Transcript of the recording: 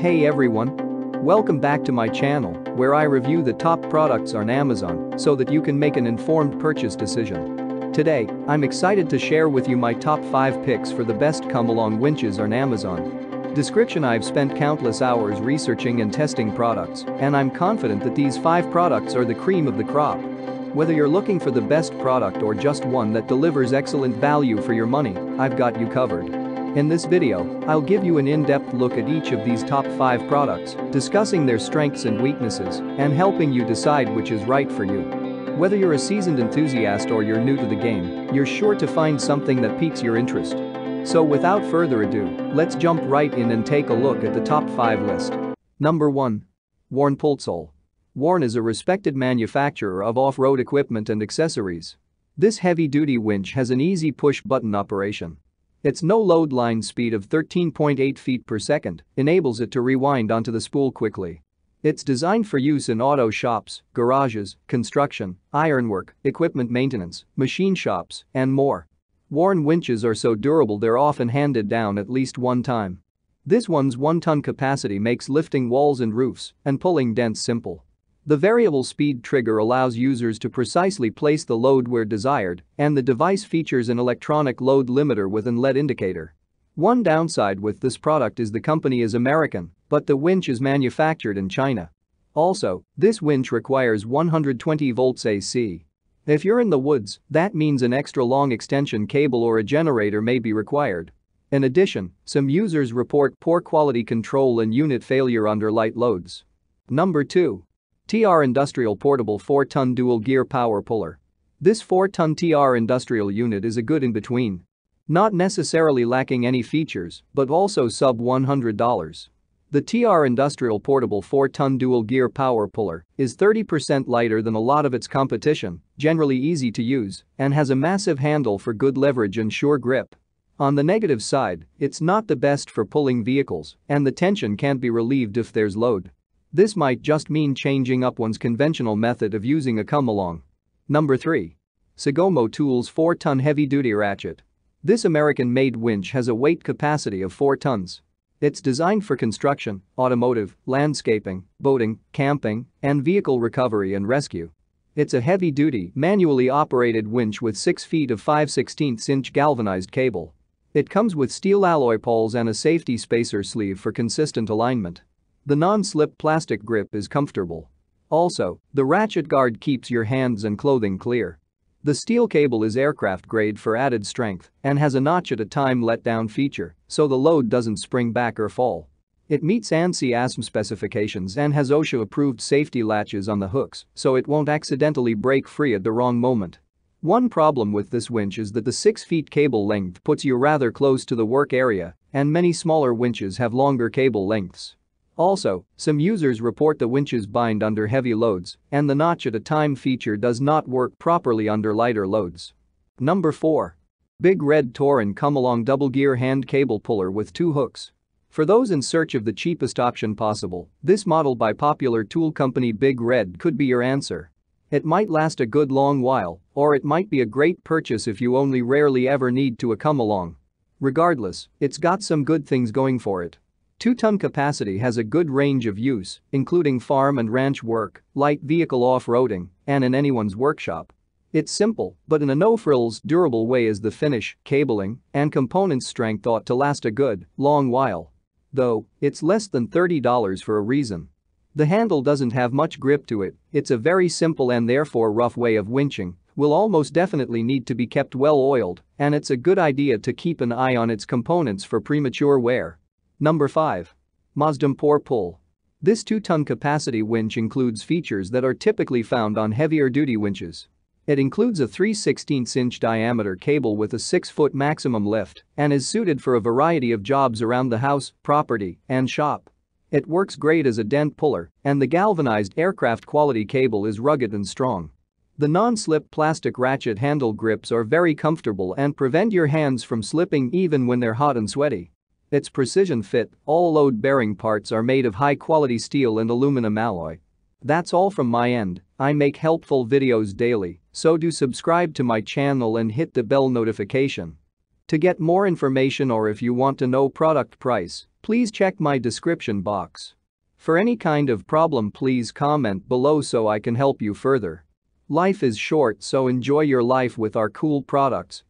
Hey everyone! Welcome back to my channel, where I review the top products on Amazon so that you can make an informed purchase decision. Today, I'm excited to share with you my top 5 picks for the best Come Along Winches on Amazon. Description: I've spent countless hours researching and testing products, and I'm confident that these 5 products are the cream of the crop. Whether you're looking for the best product or just one that delivers excellent value for your money, I've got you covered. In this video, I'll give you an in-depth look at each of these top 5 products, discussing their strengths and weaknesses, and helping you decide which is right for you. Whether you're a seasoned enthusiast or you're new to the game, you're sure to find something that piques your interest. So without further ado, let's jump right in and take a look at the top 5 list. Number 1. Warn Pulsol. Warn is a respected manufacturer of off-road equipment and accessories. This heavy-duty winch has an easy push-button operation. Its no-load line speed of 13.8 feet per second enables it to rewind onto the spool quickly. It's designed for use in auto shops, garages, construction, ironwork, equipment maintenance, machine shops, and more. Warn winches are so durable they're often handed down at least one time. This one's 1-ton capacity makes lifting walls and roofs and pulling dents simple. The variable speed trigger allows users to precisely place the load where desired, and the device features an electronic load limiter with an LED indicator. One downside with this product is the company is American, but the winch is manufactured in China. Also, this winch requires 120 volts AC. If you're in the woods, that means an extra long extension cable or a generator may be required. In addition, some users report poor quality control and unit failure under light loads. Number 2. TR Industrial Portable 4-Ton Dual Gear Power Puller. This 4-ton TR industrial unit is a good in-between. Not necessarily lacking any features, but also sub $100. The TR Industrial Portable 4-Ton Dual Gear Power Puller is 30% lighter than a lot of its competition, generally easy to use, and has a massive handle for good leverage and sure grip. On the negative side, it's not the best for pulling vehicles, and the tension can't be relieved if there's load. This might just mean changing up one's conventional method of using a come-along. Number 3. Sagomo Tools 4-Ton Heavy-Duty Ratchet. This American-made winch has a weight capacity of 4 tons. It's designed for construction, automotive, landscaping, boating, camping, and vehicle recovery and rescue. It's a heavy-duty, manually operated winch with 6 feet of 5/16-inch galvanized cable. It comes with steel alloy poles and a safety spacer sleeve for consistent alignment. The non-slip plastic grip is comfortable. Also, the ratchet guard keeps your hands and clothing clear. The steel cable is aircraft grade for added strength and has a notch-at-a-time let-down feature, so the load doesn't spring back or fall. It meets ANSI ASM specifications and has OSHA-approved safety latches on the hooks, so it won't accidentally break free at the wrong moment. One problem with this winch is that the 6 feet cable length puts you rather close to the work area, and many smaller winches have longer cable lengths. Also, some users report the winches bind under heavy loads, and the notch-at-a-time feature does not work properly under lighter loads. Number 4. Big Red Torin Come Along Double Gear Hand Cable Puller with 2 hooks. For those in search of the cheapest option possible, this model by popular tool company Big Red could be your answer. It might last a good long while, or it might be a great purchase if you only rarely ever need to a come-along. Regardless, it's got some good things going for it. 2-ton capacity has a good range of use, including farm and ranch work, light vehicle off-roading, and in anyone's workshop. It's simple, but in a no-frills, durable way as the finish, cabling, and components strength ought to last a good, long while. Though, it's less than $30 for a reason. The handle doesn't have much grip to it, it's a very simple and therefore rough way of winching, will almost definitely need to be kept well oiled, and it's a good idea to keep an eye on its components for premature wear. Number 5. Mazdam Pour Pull. This 2-ton capacity winch includes features that are typically found on heavier-duty winches. It includes a 3/16-inch diameter cable with a 6-foot maximum lift and is suited for a variety of jobs around the house, property, and shop. It works great as a dent puller, and the galvanized aircraft-quality cable is rugged and strong. The non-slip plastic ratchet handle grips are very comfortable and prevent your hands from slipping even when they're hot and sweaty. Its precision fit, all load-bearing parts are made of high-quality steel and aluminum alloy. That's all from my end. I make helpful videos daily, so do subscribe to my channel and hit the bell notification. To get more information or if you want to know product price, please check my description box. For any kind of problem, please comment below so I can help you further. Life is short, so enjoy your life with our cool products